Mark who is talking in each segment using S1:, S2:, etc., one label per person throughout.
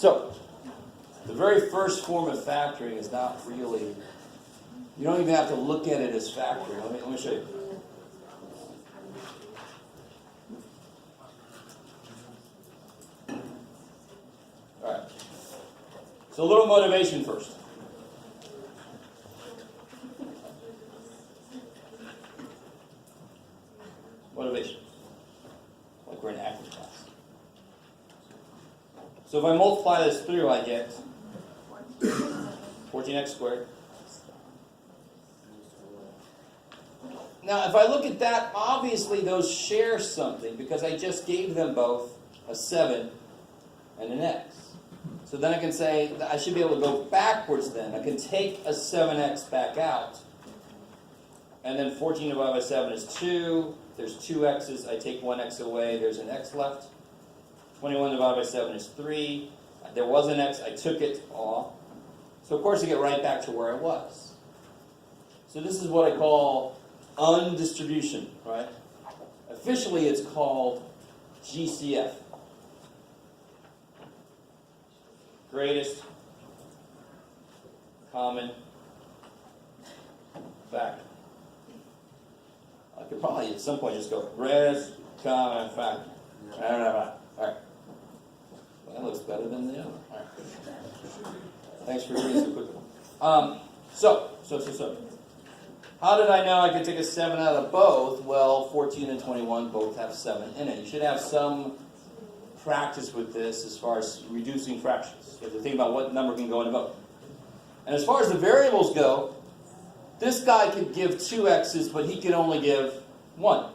S1: So, the very first form of factoring is not really, you don't even have to look at it as factoring. Let me show you. All right. So a little motivation first. Motivation. Like we're in active class. So if I multiply this through, I get 14x squared. Now, if I look at that, obviously those share something because I just gave them both a 7 and an x. So then I can say that I should be able to go backwards then. I can take a 7x back out. And then 14 divided by 7 is 2. There's 2 x's. I take 1 x away. There's an x left. 21 divided by 7 is 3. There was an x. I took it off. So of course I get right back to where I was. So this is what I call undistribution, right? Officially it's called GCF. Greatest common factor. I could probably at some point just go greatest common factor. All right. Well, that looks better than the other. All right. Thanks for reading so quickly. So. How did I know I could take a 7 out of both? Well, 14 and 21 both have 7 in it. You should have some practice with this as far as reducing fractions. You have to think about what number can go in a both. And as far as the variables go, this guy could give 2 x's, but he can only give 1.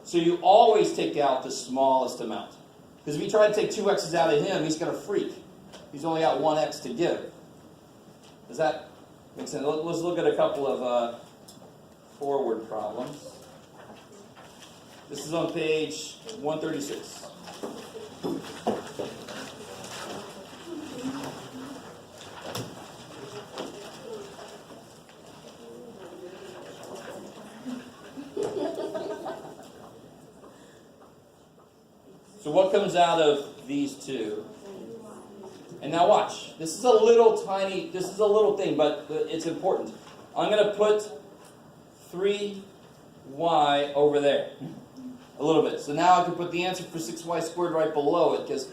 S1: So you always take out the smallest amount. Because if you try to take 2 x's out of him, he's going to freak. He's only got 1 x to give. Does that make sense? Let's look at a couple of forward problems. This is on page 136. So what comes out of these two? And now watch. This is a little thing, but it's important. I'm going to put 3y over there. A little bit. So now I can put the answer for 6y squared right below it, because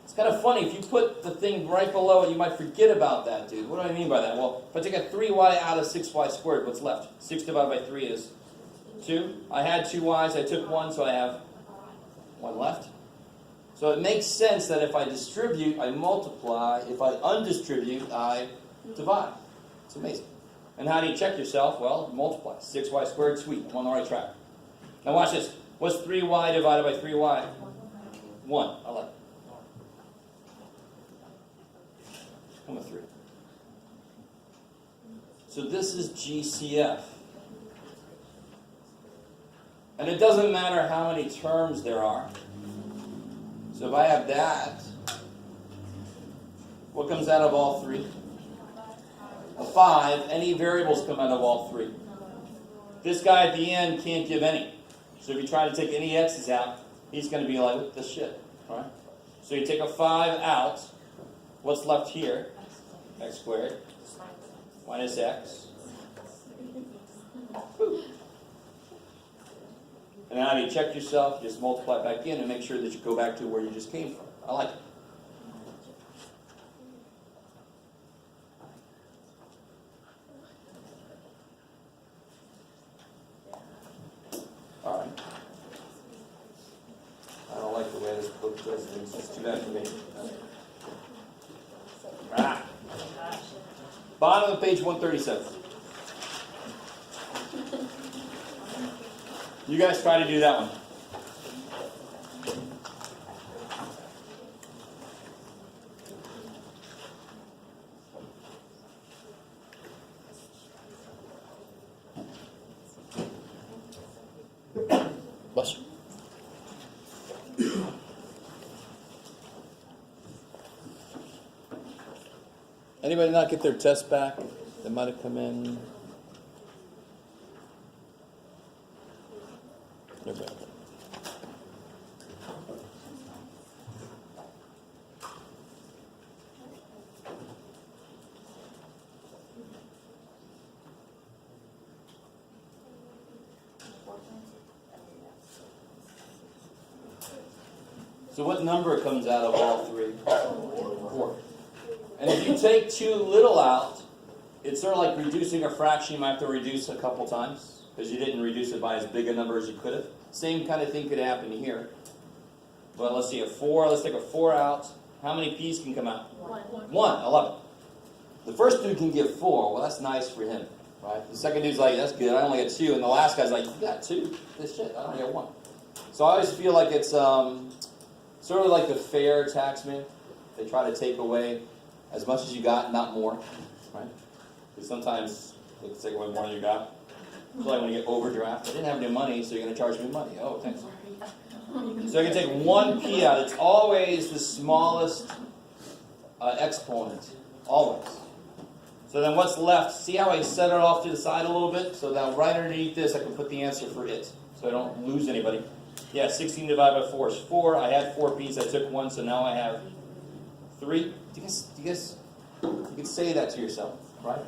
S1: it's kind of funny. If you put the thing right below it, you might forget about that, dude. What do I mean by that? Well, if I take a 3y out of 6y squared, what's left? 6 divided by 3 is 2. I had 2 y's. I took 1, so I have 1 left. So it makes sense that if I distribute, I multiply. If I undistribute, I divide. It's amazing. And how do you check yourself? Well, multiply. 6y squared, sweet. I'm on the right track. Now watch this. What's 3y divided by 3y? 1. I like it. I'm a 3. So this is GCF. And it doesn't matter how many terms there are. So if I have that, what comes out of all 3? A 5. Any variables come out of all 3. This guy at the end can't give any. So if you try to take any x's out, he's going to be like, what the shit? Right? So you take a 5 out. What's left here? X squared minus x. Woo. And now you check yourself, just multiply back in and make sure that you go back to where you just came from. I like it. All right. I don't like the way this book does things. It's too bad for me. Bottom of page 137. You guys try to do that one. Bless you. Anybody not get their test back? They might have come in. They're back. So what number comes out of all three? 4. And if you take too little out, it's sort of like reducing a fraction you might have to reduce a couple times because you didn't reduce it by as big a number as you could have. Same kind of thing could happen here. But let's see, a 4, let's take a 4 out. How many p's can come out? 1. I love it. The first dude can get 4. Well, that's nice for him, right? The second dude's like, that's good, I only get 2. And the last guy's like, you got 2? This shit, I only get 1. So I always feel like it's sort of like the fair taxman. They try to take away as much as you got, not more, right? Because sometimes they take away more than you got. It's like when you get overdraft. I didn't have any money, so you're going to charge me money. Oh, thanks. So I can take 1 p out. It's always the smallest exponent, always. So then what's left? See how I set it off to the side a little bit? So now right underneath this, I can put the answer for it, so I don't lose anybody. Yeah, 16 divided by 4 is 4. I had 4 p's. I took 1, so now I have 3. Do you guys, you can say that to yourself, right?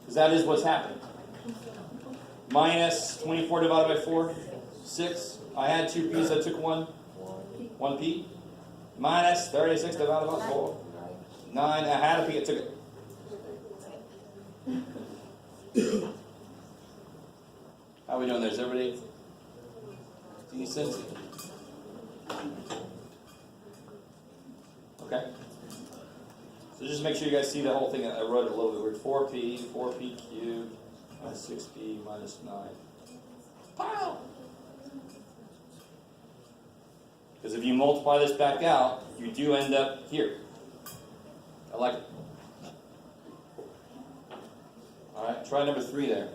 S1: Because that is what's happening. Minus 24 divided by 4, 6. I had 2 p's. I took 1 p. Minus 36 divided by 4, 9. I had a p. I took it. How are we doing there? Is everybody decent? Okay. So just make sure you guys see the whole thing. I wrote it a little bit weird. 4p cubed minus 6p minus 9. Pow! Because if you multiply this back out, you do end up here. I like it. All right, try number 3 there.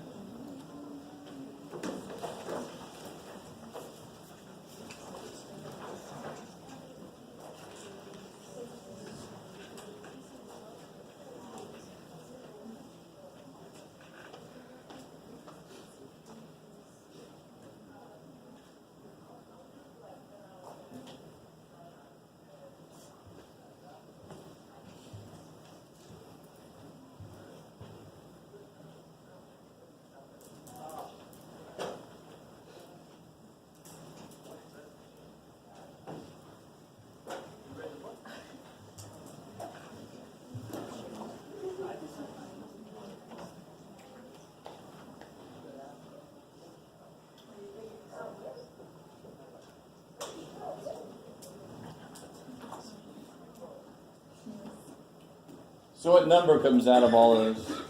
S1: So what number comes out of all of those?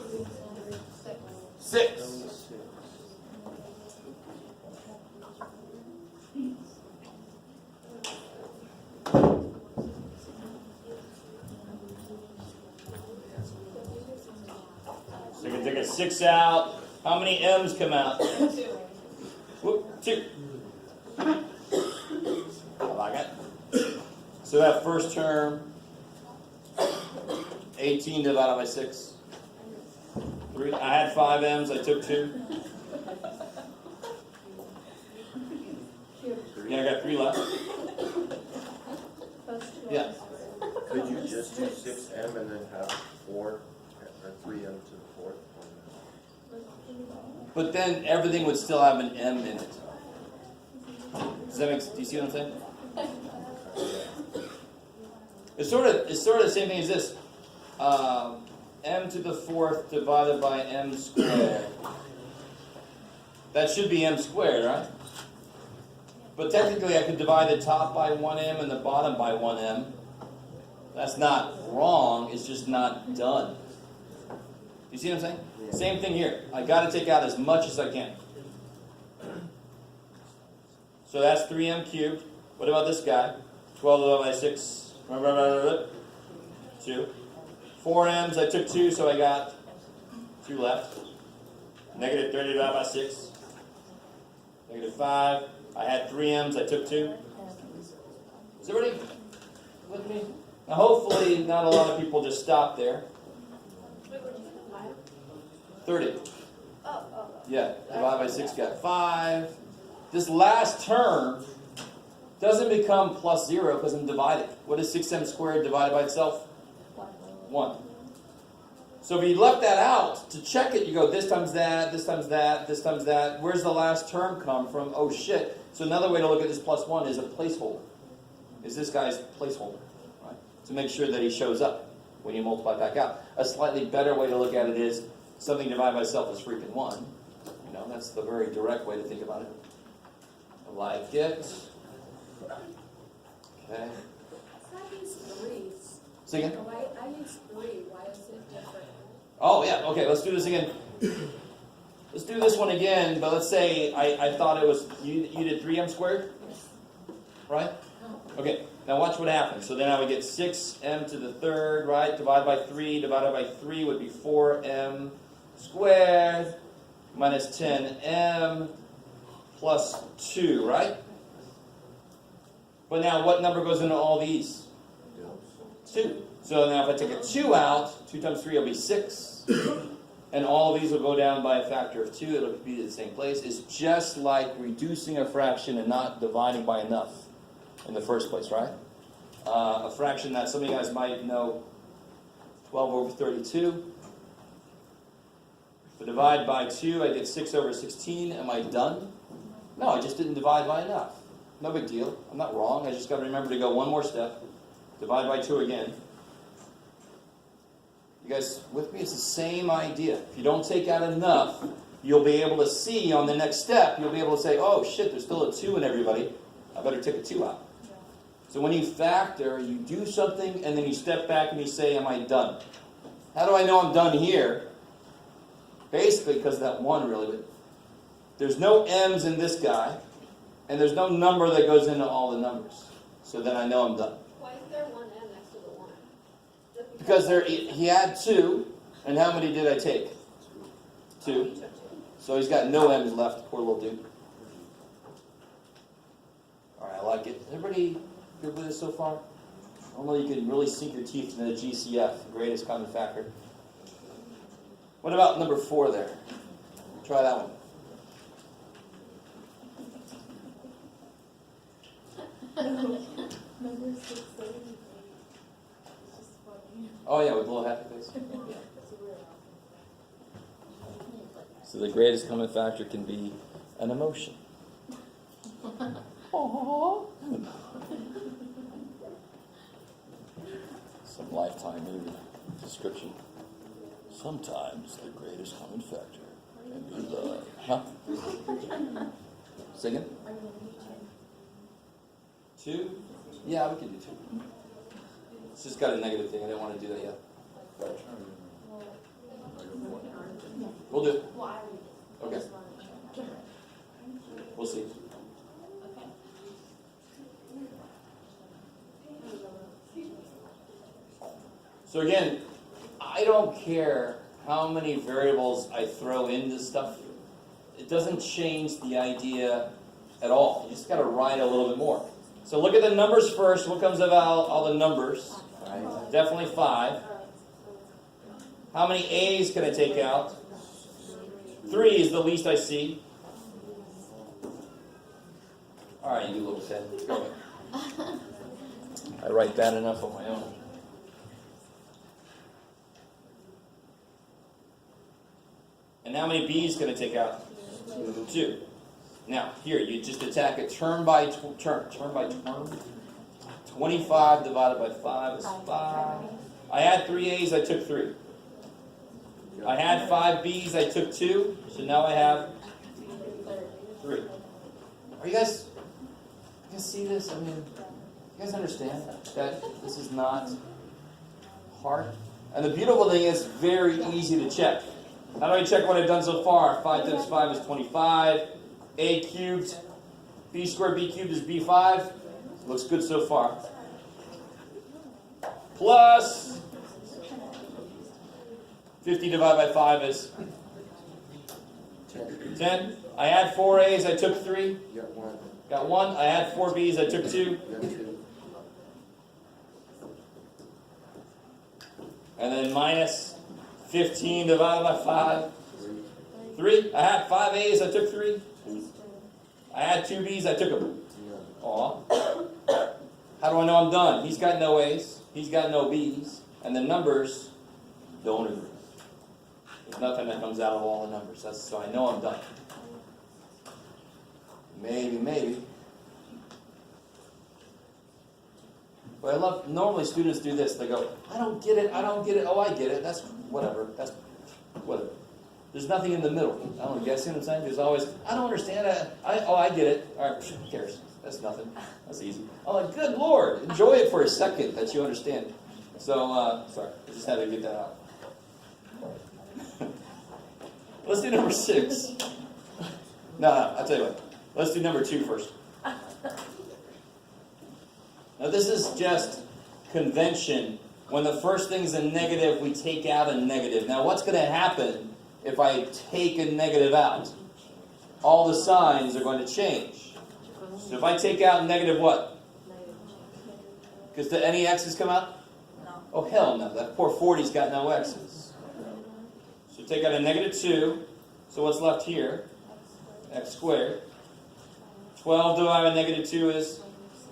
S1: 6. So you can take a 6 out. How many m's come out? 2. Whoop, 2. I like it. So that first term, 18 divided by 6. 3. I had 5 m's. I took 2. Yeah, I got 3 left. Yeah.
S2: Could you just do 6m and then have 4 or 3m to the 4th?
S1: But then everything would still have an m in it. Do you see what I'm saying? It's sort of the same thing as this. M to the 4th divided by m squared. That should be m squared, right? But technically I could divide the top by 1m and the bottom by 1m. That's not wrong, it's just not done. You see what I'm saying? Yeah. Same thing here. I got to take out as much as I can. So that's 3m cubed. What about this guy? 12 divided by 6. 2. 4 m's, I took 2, so I got 2 left. Negative 30 divided by 6. Negative 5. I had 3 m's, I took 2. Is everybody with me? Now hopefully not a lot of people just stop there. 30. Yeah, divided by 6 got 5. This last term doesn't become plus 0 because I'm dividing. What is 6m squared divided by itself? 1. So if you left that out, to check it, you go this times that, this times that, this times that. Where's the last term come from? Oh shit. So another way to look at this plus 1 is a placeholder. is this guy's placeholder, right? To make sure that he shows up when you multiply back out. A slightly better way to look at it is something divided by itself is freaking 1. You know, that's the very direct way to think about it. I like it. Okay.
S3: I use 3.
S1: Say again?
S3: I use 3. Why is it different?
S1: Oh, yeah, okay, let's do this again. Let's do this one again, but let's say I thought it was, you did 3m squared, right? Okay, now watch what happens. So then I would get 6m to the third, right? Divided by 3, divided by 3 would be 4m squared minus 10m plus 2, right? But now what number goes into all these? 2. So now if I take a 2 out, 2 times 3 will be 6. And all of these will go down by a factor of 2. It'll be at the same place. It's just like reducing a fraction and not dividing by enough in the first place, right? A fraction that some of you guys might know, 12 over 32. If I divide by 2, I get 6 over 16. Am I done? No, I just didn't divide by enough. No big deal. I'm not wrong. I just got to remember to go one more step. Divide by 2 again. You guys with me? It's the same idea. If you don't take out enough, you'll be able to see on the next step, you'll be able to say, oh shit, there's still a 2 in everybody. I better take a 2 out. So when you factor, you do something and then you step back and you say, am I done? How do I know I'm done here? Basically because of that 1 really. But there's no m's in this guy and there's no number that goes into all the numbers. So then I know I'm done.
S3: Why is there 1 n next to the 1?
S1: Because he had 2, and how many did I take? 2. So he's got no m's left, poor little dude. Alright, I like it. Everybody good with this so far? Normally you can really sink your teeth into the GCF, greatest common factor. What about number 4 there? Try that one.
S3: Number 6, 7, 8. It's just funny.
S1: Oh yeah, with a little happy face. So the greatest common factor can be an emotion. Aww. Some Lifetime movie description. Sometimes the greatest common factor can be love. Huh? Singing? 2? Yeah, we can do 2. It's just got a negative thing. I didn't want to do that yet. We'll do it. Okay. We'll see. So again, I don't care how many variables I throw into stuff. It doesn't change the idea at all. You just got to write a little bit more. So look at the numbers first. What comes about all the numbers? Right. Definitely 5. How many A's can I take out? 3 is the least I see. All right, you little kid. Go ahead. I write that enough on my own. And how many B's can I take out? 2. Now, here, you just attack it turn by turn. Turn by turn. 25 divided by 5 is 5. I had 3 A's, I took 3. I had 5 B's, I took 2. So now I have 3. Are you guys see this? I mean, you guys understand that this is not hard? And the beautiful thing is very easy to check. How do I check what I've done so far? 5 times 5 is 25. A cubed, B squared, B cubed is B5. Looks good so far. Plus 50 divided by 5 is 10. I had 4 A's, I took 3. Got 1. I had 4 B's, I took 2. And then minus 15 divided by 5. 3. I had 5 A's, I took 3. I had 2 B's, I took them. Aw. How do I know I'm done? He's got no A's, he's got no B's, and the numbers don't agree. There's nothing that comes out of all the numbers. So I know I'm done. Maybe. But I love, normally students do this. They go, I don't get it, I don't get it. Oh, I get it. That's whatever. That's whatever. There's nothing in the middle. I don't know, you guys see what I'm saying? There's always, I don't understand it. I get it. All right, who cares? That's nothing. That's easy. I'm like, good Lord, enjoy it for a second that you understand. So, sorry, I just had to get that out. Let's do number 6. No, I'll tell you what. Let's do number 2 first. Now, this is just convention. When the first thing's a negative, we take out a negative. Now, what's going to happen if I take a negative out? All the signs are going to change. So if I take out negative what? Because did any x's come out?
S4: No.
S1: Oh, hell no. That poor 40's got no x's. So take out a negative 2. So what's left here? X squared. 12 divided by negative 2 is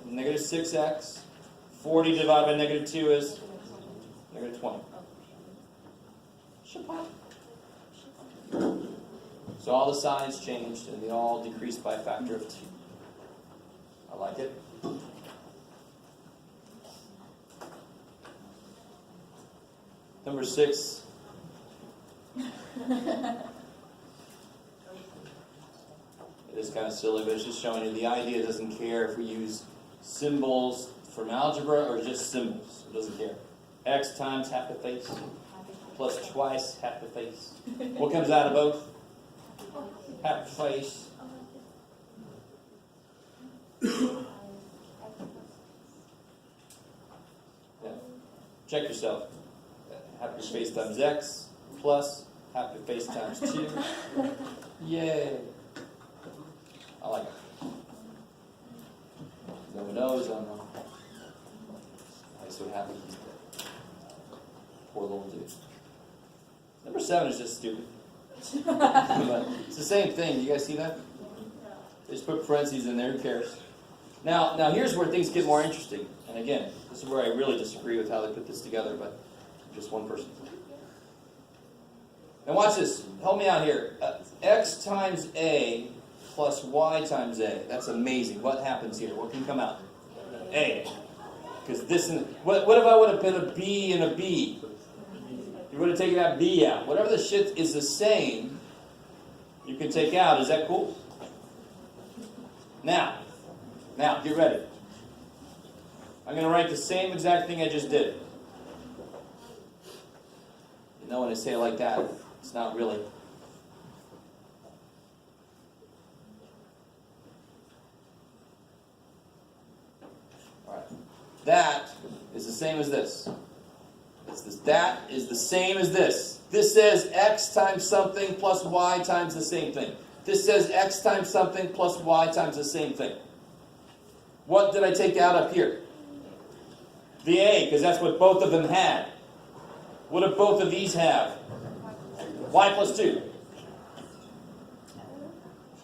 S1: negative 6x. 40 divided by negative 2 is negative 20. So all the signs changed, and they all decreased by a factor of 2. I like it. Number 6. It is kind of silly, but it's just showing you the idea doesn't care if we use symbols from algebra or just symbols. It doesn't care. X times half the face plus twice half the face. What comes out of both? Half the face. Yeah. Check yourself. Half your face times x plus half your face times 2. Yay. I like it. No one knows, I don't know. That's what happened. Poor little dude. Number 7 is just stupid. But it's the same thing. You guys see that? They just put parentheses in there. Who cares? Now here's where things get more interesting. And again, this is where I really disagree with how they put this together, but just one person. Now watch this. Help me out here. X times A plus Y times A. That's amazing. What happens here? What can come out? A. Because this and what if I would have put a B and a B? You would have taken that B out. Whatever the shit is the same, you can take out. Is that cool? Now, get ready. I'm going to write the same exact thing I just did. You know when I say it like that, it's not really. All right. That is the same as this. That is the same as this. This says x times something plus y times the same thing. This says x times something plus y times the same thing. What did I take out up here? The a, because that's what both of them had. What do both of these have? Y plus 2.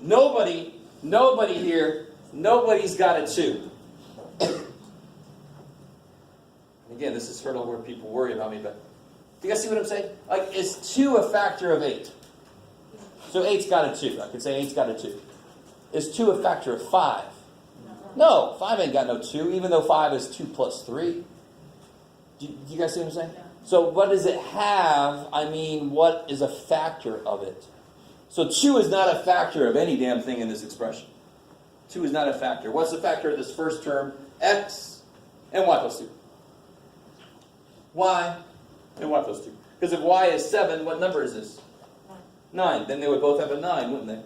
S1: Nobody here, nobody's got a 2. Again, this is sort of where people worry about me, but do you guys see what I'm saying? Like, is 2 a factor of 8? So 8's got a 2. I could say 8's got a 2. Is 2 a factor of 5? No, 5 ain't got no 2, even though 5 is 2 plus 3. Do you guys see what I'm saying? So what does it have? I mean, what is a factor of it? So 2 is not a factor of any damn thing in this expression. 2 is not a factor. What's the factor of this first term? X and y plus 2. Y and y plus 2. Because if y is 7, what number is this? 9. Then they would both have a 9, wouldn't they?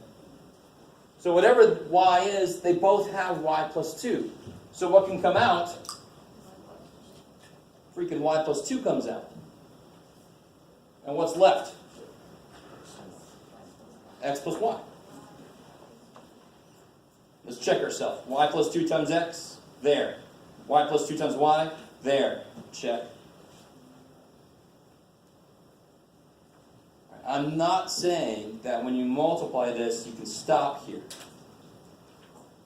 S1: So whatever y is, they both have y plus 2. So what can come out? Freaking y plus 2 comes out. And what's left? X plus y. Let's check ourselves. Y plus 2 times x, there. Y plus 2 times y, there. Check. I'm not saying that when you multiply this, you can stop here.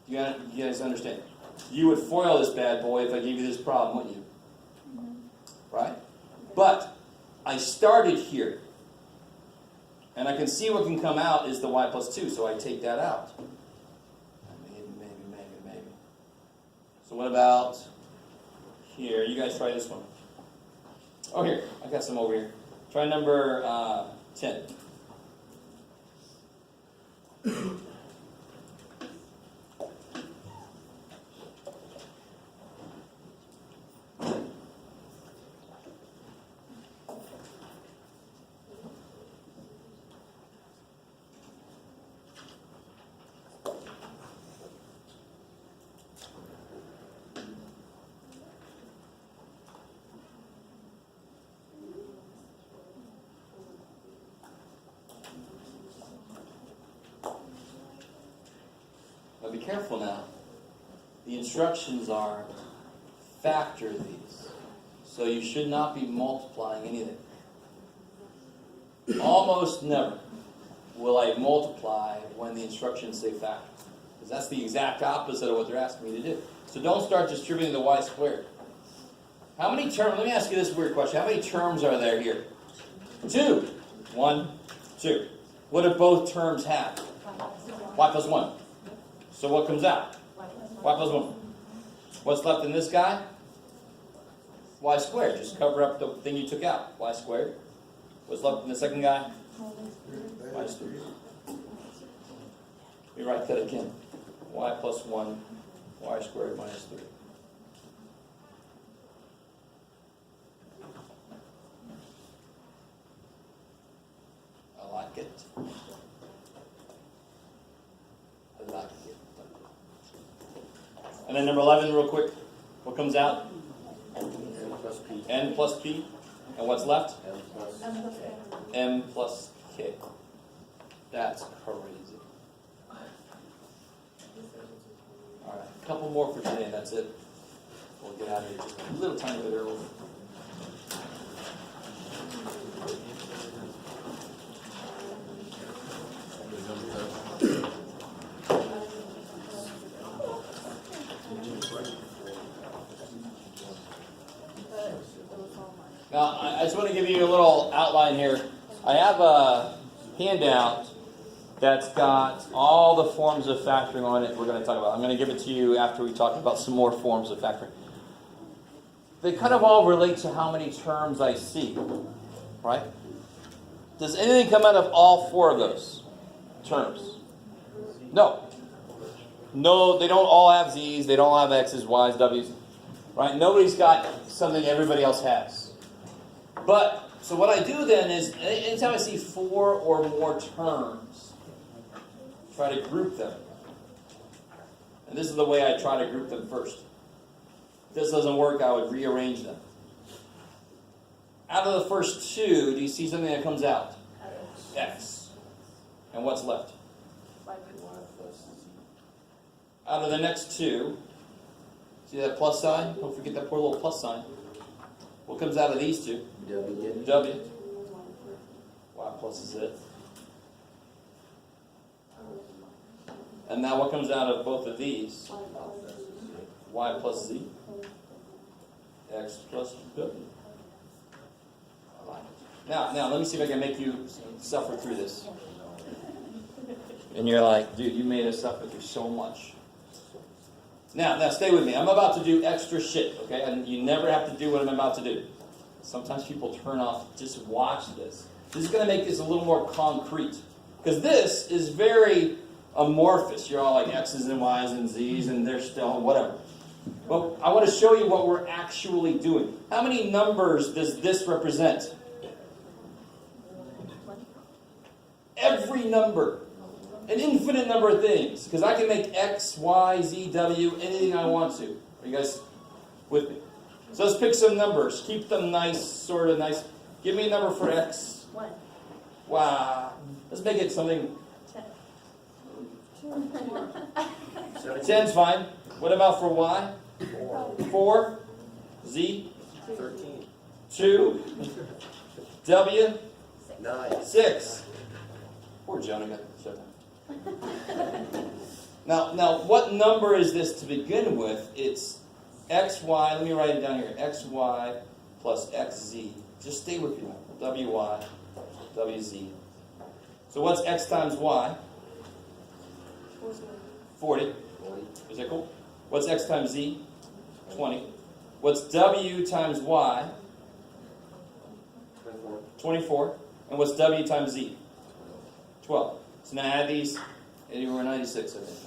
S1: You guys understand? You would FOIL this bad boy if I gave you this problem, wouldn't you? Right? But I started here. And I can see what can come out is the y plus 2, so I take that out. Maybe. So what about here. You guys try this one. Oh, here. I got some over here. Try number 10. Now be careful now. The instructions are factor these. So you should not be multiplying anything. Almost never will I multiply when the instructions say factor. Because that's the exact opposite of what they're asking me to do. So don't start distributing the y squared. How many terms, let me ask you this weird question. How many terms are there here? 2. 1, 2. What do both terms have? Y plus 1. So what comes out? Y plus 1. What's left in this guy? Y squared. Just cover up the thing you took out. Y squared. What's left in the second guy? Y squared. Let me write that again. Y plus 1, y squared minus 3. I like it. I like it. And then number 11, real quick. What comes out?
S2: N plus P.
S1: N plus P. And what's left?
S2: M plus K.
S1: M plus K. That's crazy. Alright, a couple more for today and that's it. We'll get out of here just a little tiny bit early. Now, I just want to give you a little outline here. I have a handout that's got all the forms of factoring on it we're going to talk about. I'm going to give it to you after we talk about some more forms of factoring. They kind of all relate to how many terms I see, right? Does anything come out of all 4 of those terms? No. No, they don't all have Z's, they don't all have X's, Y's, W's, right? Nobody's got something everybody else has. But, so what I do then is, anytime I see 4 or more terms, try to group them. And this is the way I try to group them first. If this doesn't work, I would rearrange them. Out of the first 2, do you see something that comes out? X. And what's left?
S2: Y plus Z.
S1: Out of the next 2, see that plus sign? Don't forget that poor little plus sign. What comes out of these 2?
S2: W.
S1: W. Y plus is it. And now what comes out of both of these? Y plus Z. X plus W. Now let me see if I can make you suffer through this. And you're like, dude, you made us suffer through so much. Now stay with me. I'm about to do extra shit, okay? And you never have to do what I'm about to do. Sometimes people turn off, just watch this. This is going to make this a little more concrete. Because this is very amorphous. You're all like X's and Y's and Z's and they're still whatever. Well, I want to show you what we're actually doing. How many numbers does this represent? Every number. An infinite number of things. Because I can make X, Y, Z, W, anything I want to. Are you guys with me? So let's pick some numbers. Keep them nice, sort of nice. Give me a number for X.
S3: 1.
S1: Wow. Let's make it something.
S3: 10.
S1: 10's fine. What about for Y?
S2: 4.
S1: 4. Z?
S2: 13.
S1: 2. W?
S2: 9.
S1: 6. Poor Jonah got shut down. Now, what number is this to begin with? It's XY, let me write it down here. XY plus XZ. Just stay with me. WY, WZ. So what's X times Y? 40.
S2: 40.
S1: Is that cool? What's X times Z? 20. What's W times Y?
S2: 24.
S1: 24. And what's W times Z? 12. So now add these, and you were 96, I think.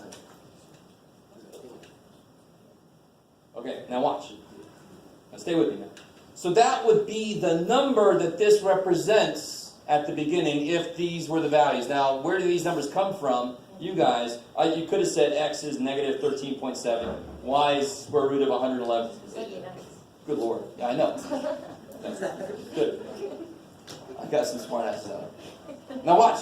S1: Okay, now watch. Now stay with me now. So that would be the number that this represents at the beginning if these were the values. Now, where do these numbers come from? You guys, you could have said X is negative 13.7, Y is square root of 111. Good Lord. Yeah, I know. Good. I got some smart asses out. Now watch.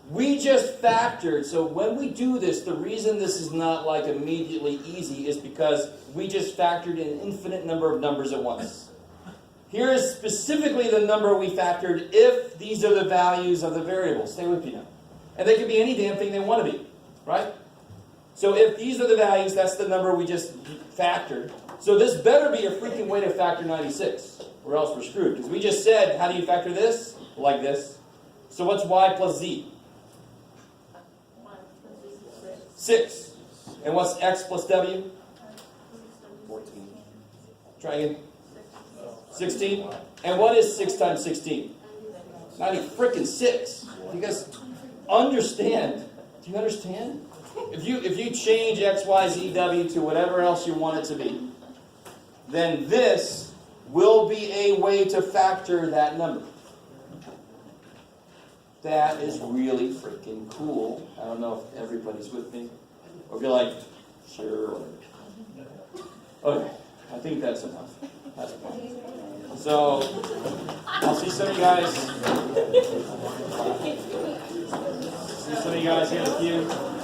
S1: We just factored, so when we do this, the reason this is not like immediately easy is because we just factored an infinite number of numbers at once. Here is specifically the number we factored if these are the values of the variables. Stay with me now. And they can be any damn thing they want to be, right? So if these are the values, that's the number we just factored. So this better be a freaking way to factor 96, or else we're screwed. Because we just said, how do you factor this? Like this. So what's Y plus Z? 6. And what's X plus W?
S2: 14.
S1: Try again. 16. And what is 6 times 16? 90 freaking 6. You guys understand? Do you understand? If you change X, Y, Z, W to whatever else you want it to be, then this will be a way to factor that number. That is really freaking cool. I don't know if everybody's with me. Or if you're like, sure. Okay, I think that's enough. That's fine. So, I'll see some of you guys. See some of you guys here in a few.